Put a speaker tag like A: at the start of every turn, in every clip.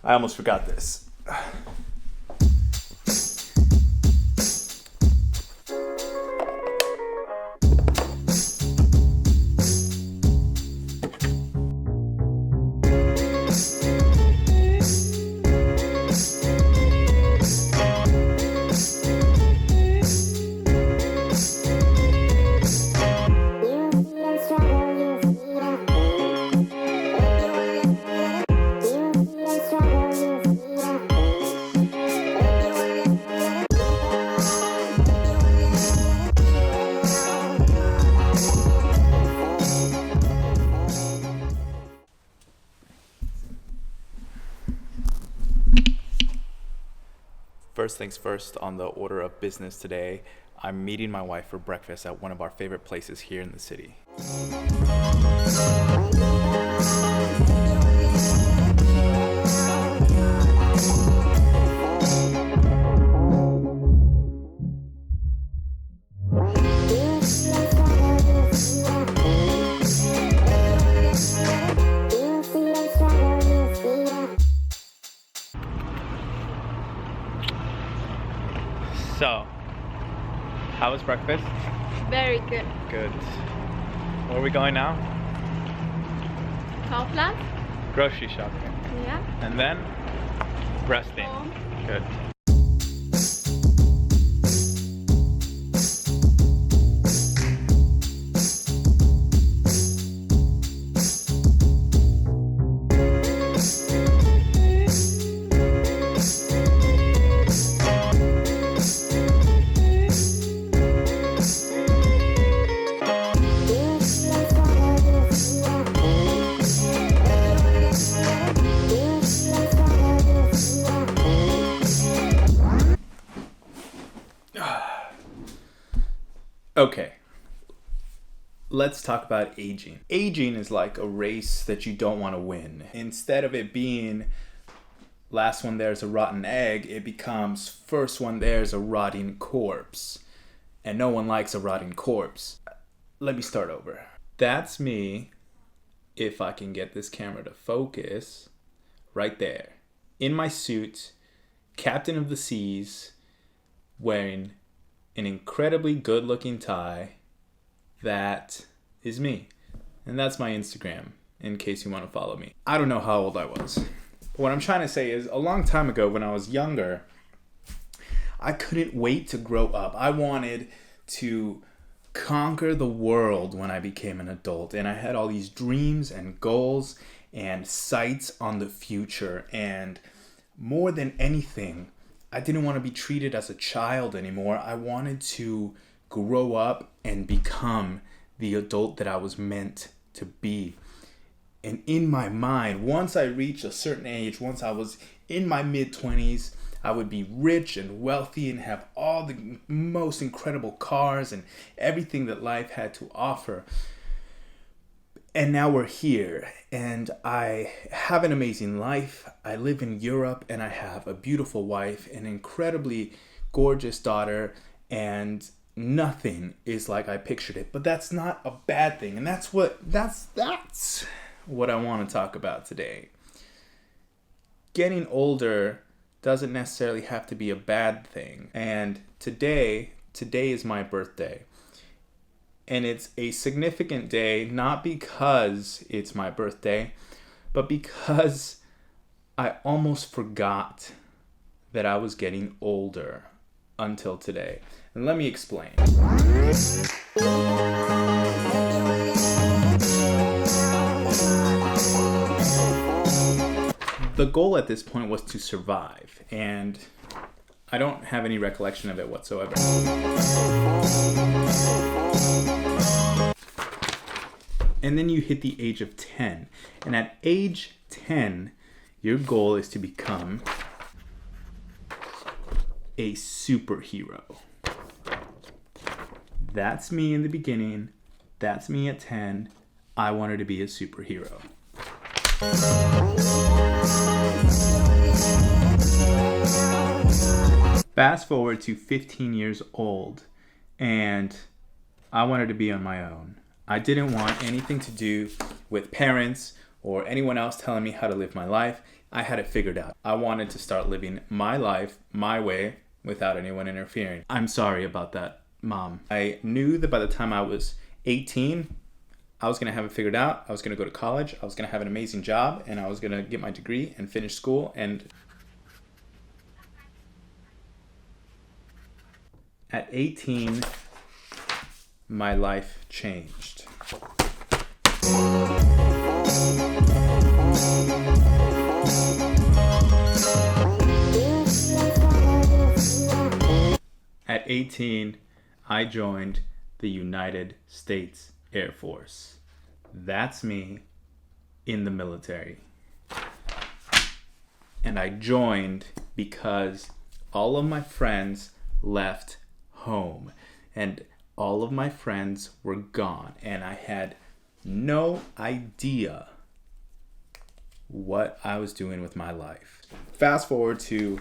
A: I almost forgot this. First things first, on the order of business today, I'm meeting my wife for breakfast at one of our favorite places here in the city. So, how was breakfast?
B: Very good.
A: Good. Where are we going now?
B: Kaufland?
A: Grocery shopping.
B: Yeah.
A: And then resting.
B: Home.
A: Good. Okay, let's talk about aging. Aging is like a race that you don't want to win. Instead of it being last one there's a rotten egg, it becomes first one there's a rotting corpse. And no one likes a rotting corpse. Let me start over. That's me, if I can get this camera to focus, right there. In my suit, captain of the seas, wearing an incredibly good-looking tie. That is me. And that's my Instagram, in case you want to follow me. I don't know how old I was. But what I'm trying to say is, a long time ago when I was younger, I couldn't wait to grow up. I wanted to conquer the world when I became an adult. And I had all these dreams and goals and sights on the future. And more than anything, I didn't want to be treated as a child anymore. I wanted to grow up and become the adult that I was meant to be. And in my mind, once I reached a certain age, once I was in my mid-20s, I would be rich and wealthy and have all the most incredible cars and everything that life had to offer. And now we're here, and I have an amazing life. I live in Europe, and I have a beautiful wife, an incredibly gorgeous daughter, and nothing is like I pictured it. But that's not a bad thing, and that's what I want to talk about today. Getting older doesn't necessarily have to be a bad thing. And today is my birthday. And it's a significant day, not because it's my birthday, but because I almost forgot that I was getting older until today. And let me explain. The goal at this point was to survive, and I don't have any recollection of it whatsoever. And then you hit the age of 10. And at age 10, your goal is to become a superhero. That's me in the beginning. That's me at 10. I wanted to be a superhero. Fast forward to 15 years old, and I wanted to be on my own. I didn't want anything to do with parents or anyone else telling me how to live my life. I had it figured out. I wanted to start living my life my way without anyone interfering. I'm sorry about that, Mom. I knew that by the time I was 18, I was going to have it figured out. I was going to go to college. I was going to have an amazing job, and I was going to get my degree and finish school. And at 18, my life changed. At 18, I joined the United States Air Force. That's me in the military. And I joined because all of my friends left home and all of my friends were gone, and I had no idea what I was doing with my life. Fast forward to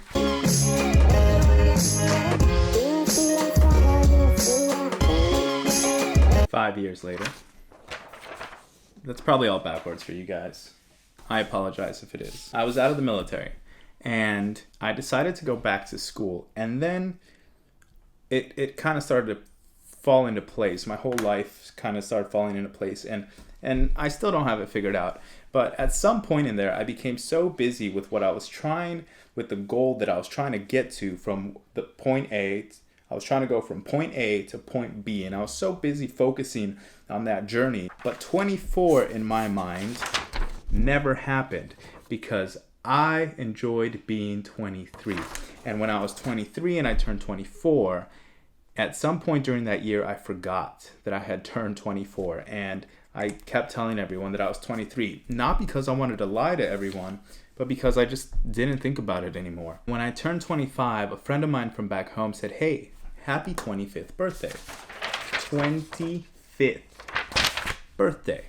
A: 5 years later. That's probably all backwards for you guys. I apologize if it is. I was out of the military and I decided to go back to school, and then it kind of started to fall into place. My whole life kind of started falling into place, and I still don't have it figured out. But at some point in there, I became so busy with what I was trying, with the goal that I was trying to get to from the point A. I was trying to go from point A to point B, and I was so busy focusing on that journey. But 24 in my mind never happened because I enjoyed being 23. And when I was 23 and I turned 24, at some point during that year, I forgot that I had turned 24, and I kept telling everyone that I was 23, not because I wanted to lie to everyone, but because I just didn't think about it anymore. When I turned 25, a friend of mine from back home said, "Hey, happy 25th birthday." 25th birthday.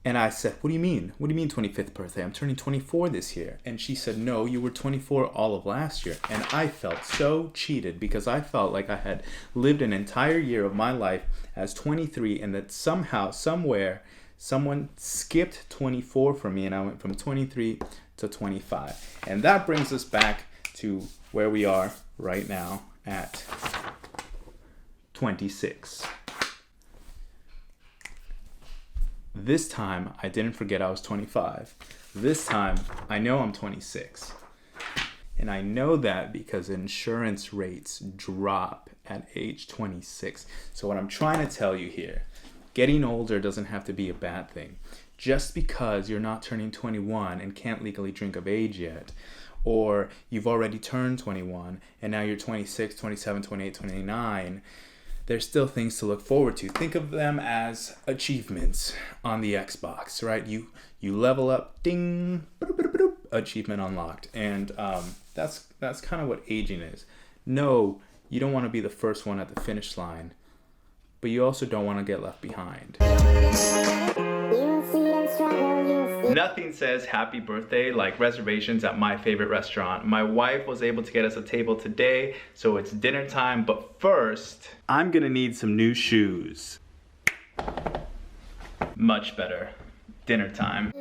A: And I said, "What do you mean? What do you mean 25th birthday? I'm turning 24 this year." And she said, "No, you were 24 all of last year." And I felt so cheated because I felt like I had lived an entire year of my life as 23, and that somehow, somewhere, someone skipped 24 for me, and I went from 23 to 25. And that brings us back to where we are right now at 26. This time, I didn't forget I was 25. This time, I know I'm 26. And I know that because insurance rates drop at age 26. So what I'm trying to tell you here, getting older doesn't have to be a bad thing. Just because you're not turning 21 and can't legally drink of age yet, or you've already turned 21 and now you're 26, 27, 28, 29, there's still things to look forward to. Think of them as achievements on the Xbox, right? You level up, ding, achievement unlocked. And that's kind of what aging is. No, you don't want to be the first one at the finish line, but you also don't want to get left behind. Nothing says happy birthday like reservations at my favorite restaurant. My wife was able to get us a table today, so it's dinner time. But first, I'm gonna need some new shoes. Much better. Dinner time.